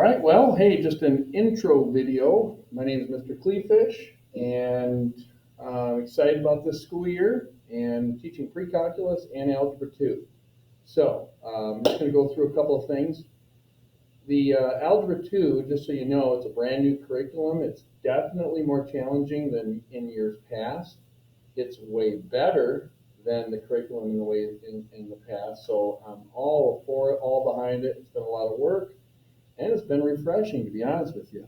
All right, well, hey, just an intro video. My name is Mr. Cleefish, and I'm excited about this school year and teaching pre-calculus and algebra 2. So I'm just going to go through a couple of things. The algebra 2, just so you know, it's a brand new curriculum. It's definitely more challenging than in years past. It's way better than the curriculum in the past. So I'm all for it, all behind it. It's been a lot of work. And it's been refreshing, to be honest with you.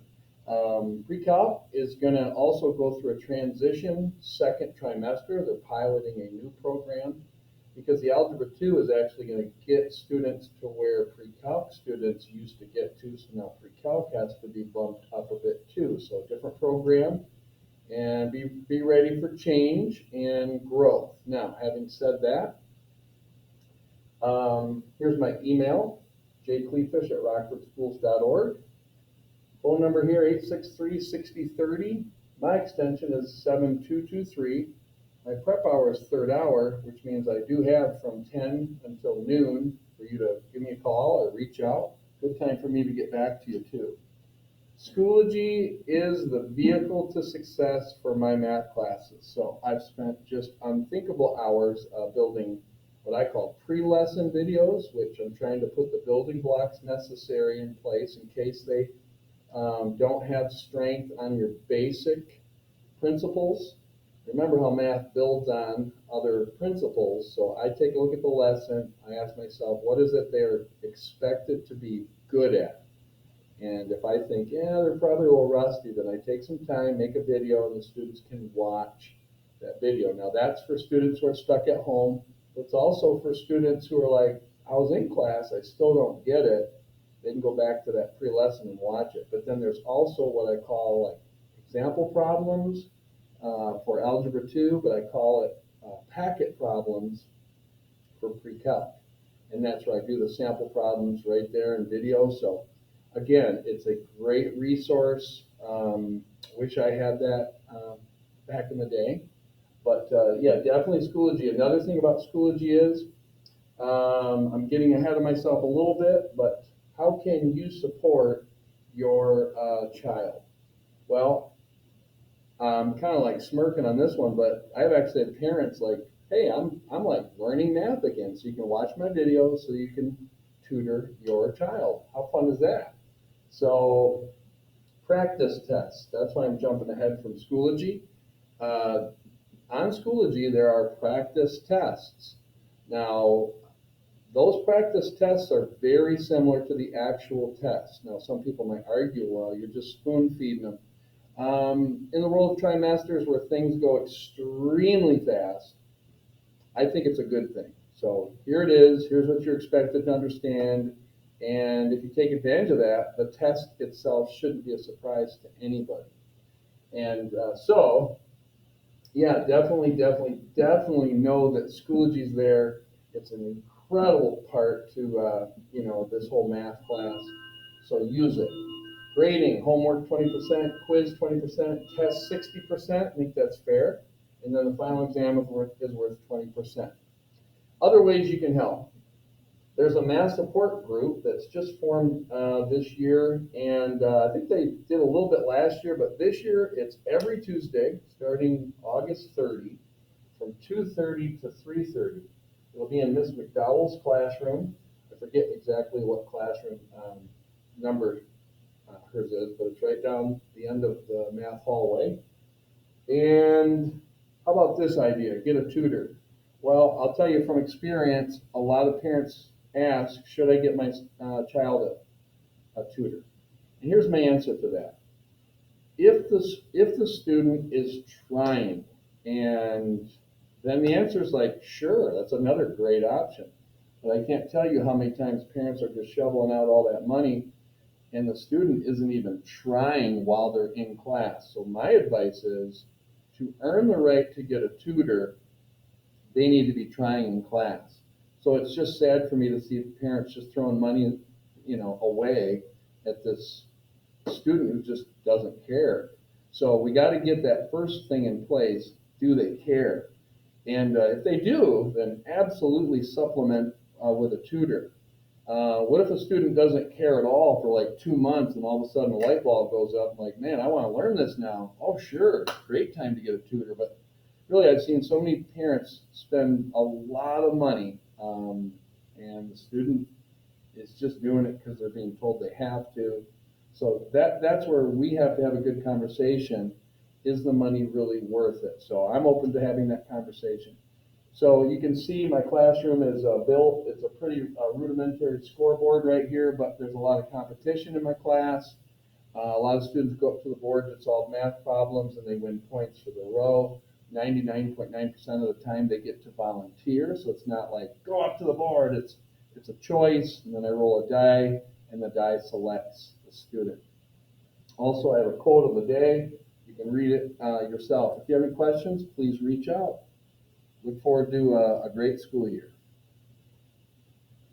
Pre-calc is going to also go through a transition second trimester. They're piloting a new program because the Algebra 2 is actually going to get students to where pre-calc students used to get to. So now pre-calc has to be bumped up a bit too. So different program, and be ready for change and growth. Now, having said that, here's my email. jcleefish@rockfordschools.org. Phone number here, 863-6030. My extension is 7223. My prep hour is third hour, which means I do have from 10 until noon for you to give me a call or reach out. Good time for me to get back to you too. Schoology is the vehicle to success for my math classes. So I've spent just unthinkable hours building what I call pre-lesson videos, which I'm trying to put the building blocks necessary in place in case they don't have strength on your basic principles. Remember how math builds on other principles. So I take a look at the lesson. I ask myself, what is it they're expected to be good at? And if I think, yeah, they're probably a little rusty, then I take some time, make a video, and the students can watch that video. Now that's for students who are stuck at home. It's also for students who are like, I was in class, I still don't get it. They can go back to that pre-lesson and watch it. But then there's also what I call like example problems for Algebra 2, but I call it packet problems for pre-calc. And that's where I do the sample problems right there in video. So again, it's a great resource. Wish I had that back in the day. But yeah, definitely Schoology. Another thing about Schoology is, I'm getting ahead of myself a little bit, but how can you support your child? Well, I'm kind of like smirking on this one, but I've actually had parents like, hey, I'm like learning math again, so you can watch my videos so you can tutor your child. How fun is that? So practice tests. That's why I'm jumping ahead from Schoology. On Schoology, there are practice tests. Now, those practice tests are very similar to the actual test. Now, some people might argue, well, you're just spoon feeding them. In the world of trimesters where things go extremely fast, I think it's a good thing. So here it is. Here's what you're expected to understand. And if you take advantage of that, the test itself shouldn't be a surprise to anybody. And yeah, definitely know that Schoology's there. It's an incredible part to this whole math class. So use it. Grading, homework 20%, quiz 20%, test 60%. I think that's fair. And then the final exam is worth 20%. Other ways you can help. There's a math support group that's just formed this year, and I think they did a little bit last year, but this year it's every Tuesday starting August 30 from 2:30 to 3:30. It'll be in Miss McDowell's classroom. I forget exactly what classroom number hers is, but it's right down the end of the math hallway. And how about this idea? Get a tutor. Well, I'll tell you from experience, a lot of parents ask, should I get my child a tutor? And here's my answer to that. If the student is trying, and then the answer is like, sure, that's another great option. But I can't tell you how many times parents are just shoveling out all that money and the student isn't even trying while they're in class. So my advice is to earn the right to get a tutor, they need to be trying in class. So it's just sad for me to see parents just throwing money, away at this student who just doesn't care. So we got to get that first thing in place. Do they care? And if they do, then absolutely supplement with a tutor. What if a student doesn't care at all for like 2 months and all of a sudden a light bulb goes up? I'm like, man, I want to learn this now. Oh, sure, great time to get a tutor. But really, I've seen so many parents spend a lot of money, and the student is just doing it because they're being told they have to. So that's where we have to have a good conversation. Is the money really worth it? So I'm open to having that conversation. So you can see my classroom is built. It's a pretty rudimentary scoreboard right here, but there's a lot of competition in my class. A lot of students go up to the board to solve math problems and they win points for the row. 99.9% of the time they get to volunteer, so it's not like go up to the board. It's a choice, and then I roll a die, and the die selects the student. Also, I have a quote of the day. You can read it yourself. If you have any questions, please reach out. Look forward to a great school year.